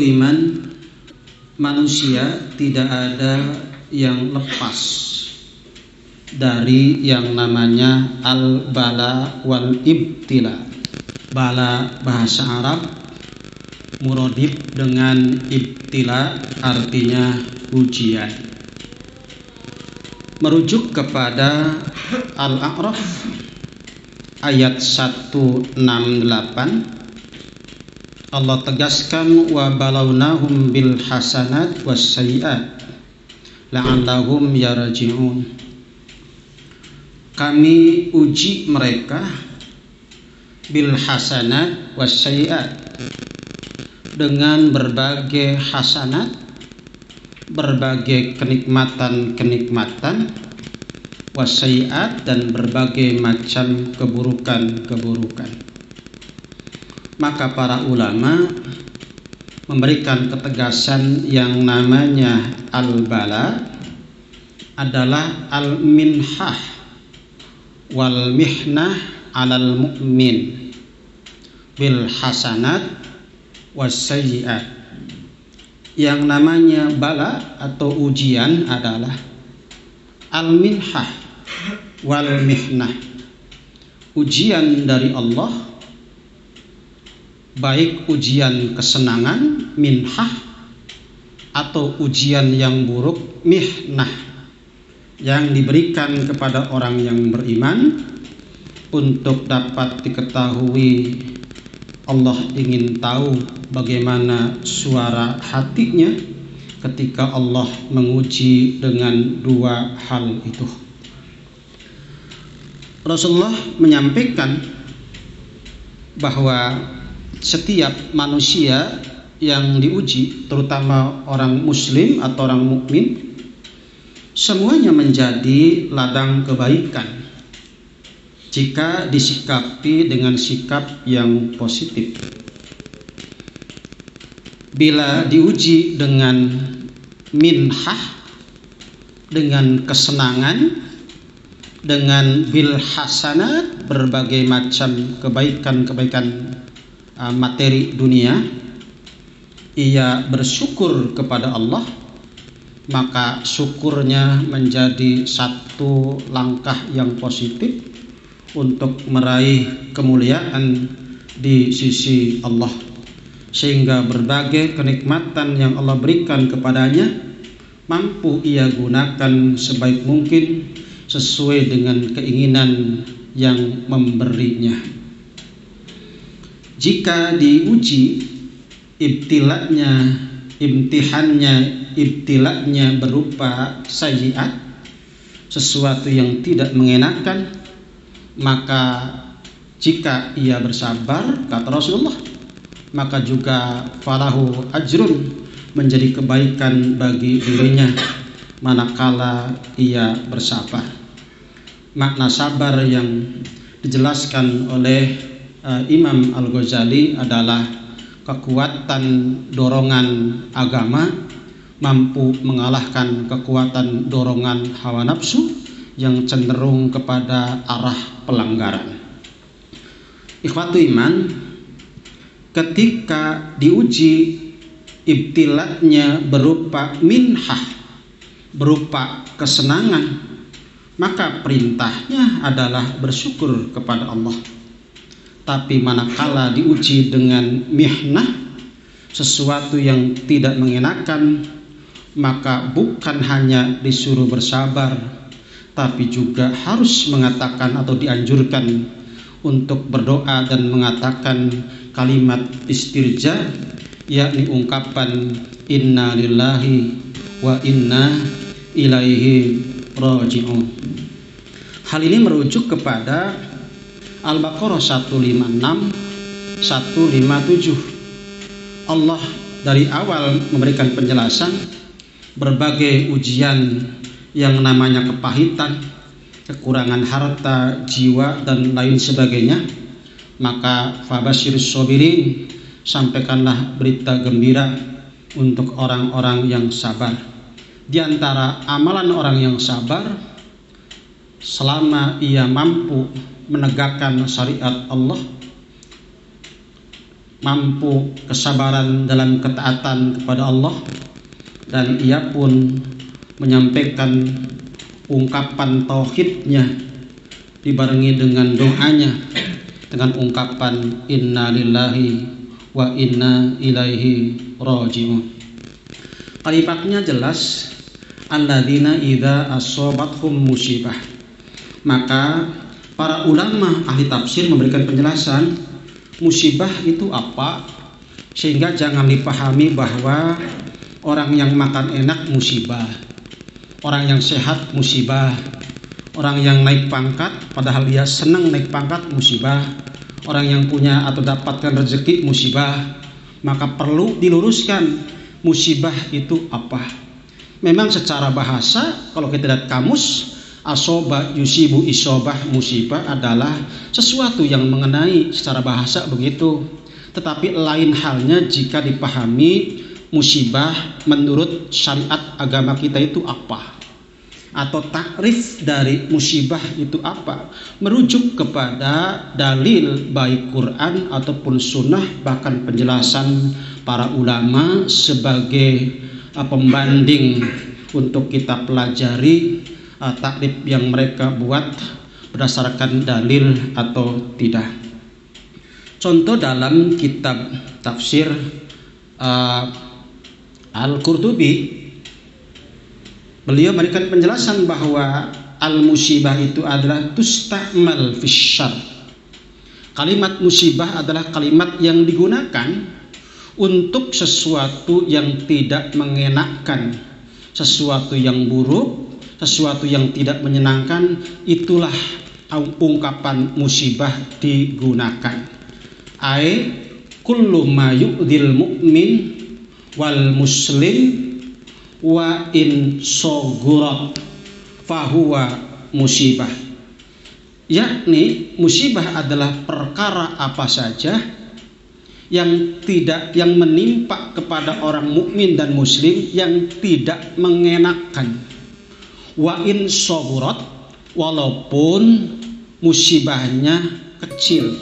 iman, manusia tidak ada yang lepas dari yang namanya al-bala wal ibtila. Bala bahasa Arab, muradif dengan ibtila artinya ujian. Merujuk kepada Al-A'raf ayat 168, Allah tegaskan wa balawnahum bil hasanat was sayyiat la'allahum yarji'un. Kami uji mereka bil hasanat was sayyiat, dengan berbagai hasanat, berbagai kenikmatan-kenikmatan, was sayyiat, dan berbagai macam keburukan-keburukan. Maka para ulama memberikan ketegasan yang namanya al-bala adalah al-minhah wal mihnah alal mu'min bil hasanat was sayyiat. Yang namanya bala atau ujian adalah al-minhah wal mihnah, ujian dari Allah, baik ujian kesenangan minhah atau ujian yang buruk mihnah, yang diberikan kepada orang yang beriman untuk dapat diketahui Allah ingin tahu bagaimana suara hatinya ketika Allah menguji dengan dua hal itu. Rasulullah menyampaikan bahwa setiap manusia yang diuji, terutama orang muslim atau orang mukmin, semuanya menjadi ladang kebaikan jika disikapi dengan sikap yang positif. Bila diuji dengan minhah, dengan kesenangan, dengan bil hasanat, berbagai macam kebaikan-kebaikan materi dunia, ia bersyukur kepada Allah, maka syukurnya menjadi satu langkah yang positif untuk meraih kemuliaan di sisi Allah, sehingga berbagai kenikmatan yang Allah berikan kepadanya mampu ia gunakan sebaik mungkin sesuai dengan keinginan yang memberinya. Jika diuji, ibtilanya berupa sayyiat, sesuatu yang tidak mengenakan, maka jika ia bersabar, kata Rasulullah, maka juga falahu ajrun, menjadi kebaikan bagi dirinya manakala ia bersabar. Makna sabar yang dijelaskan oleh Imam Al-Ghazali adalah kekuatan dorongan agama mampu mengalahkan kekuatan dorongan hawa nafsu yang cenderung kepada arah pelanggaran. Ikhwatu iman, ketika diuji ibtilanya berupa minhah, berupa kesenangan, maka perintahnya adalah bersyukur kepada Allah. Tapi manakala diuji dengan mihnah, sesuatu yang tidak mengenakan, maka bukan hanya disuruh bersabar, tapi juga harus mengatakan atau dianjurkan untuk berdoa dan mengatakan kalimat istirja, yakni ungkapan inna lillahi wa inna ilaihi raji'un. Hal ini merujuk kepada Al-Baqarah 156, 157. Allah dari awal memberikan penjelasan berbagai ujian yang namanya kepahitan, kekurangan harta, jiwa, dan lain sebagainya. Maka fabashirus sabirin, sampaikanlah berita gembira untuk orang-orang yang sabar. Di antara amalan orang yang sabar, selama ia mampu menegakkan syariat Allah, mampu kesabaran dalam ketaatan kepada Allah, dan ia pun menyampaikan ungkapan tauhidnya dibarengi dengan doanya dengan ungkapan inna lillahi wa inna ilaihi raji'un. Kalimatnya jelas, alladzina idza asobathum musibah. Maka para ulama ahli tafsir memberikan penjelasan musibah itu apa, sehingga jangan dipahami bahwa orang yang makan enak musibah, orang yang sehat musibah, orang yang naik pangkat padahal dia senang naik pangkat musibah, orang yang punya atau dapatkan rezeki musibah. Maka perlu diluruskan musibah itu apa. Memang secara bahasa kalau kita lihat kamus, asoba yusibu isobah, musibah adalah sesuatu yang mengenai secara bahasa begitu. Tetapi lain halnya jika dipahami musibah menurut syariat agama kita itu apa, atau takrif dari musibah itu apa, merujuk kepada dalil baik Quran ataupun sunnah, bahkan penjelasan para ulama sebagai pembanding untuk kita pelajari takrif yang mereka buat berdasarkan dalil atau tidak. Contoh dalam kitab tafsir Al-Qurtubi, beliau memberikan penjelasan bahwa al-musibah itu adalah tusta'mal fisyar. Kalimat musibah adalah kalimat yang digunakan untuk sesuatu yang tidak mengenakkan, sesuatu yang buruk, sesuatu yang tidak menyenangkan. Itulah ungkapan musibah digunakan. Ai kullu ma yu'dil mu'min wal muslim wa in sogurat fahuwa musibah. Yakni musibah adalah perkara apa saja yang menimpa kepada orang mukmin dan muslim yang tidak mengenakkan. Wa in sogurat, walaupun musibahnya kecil.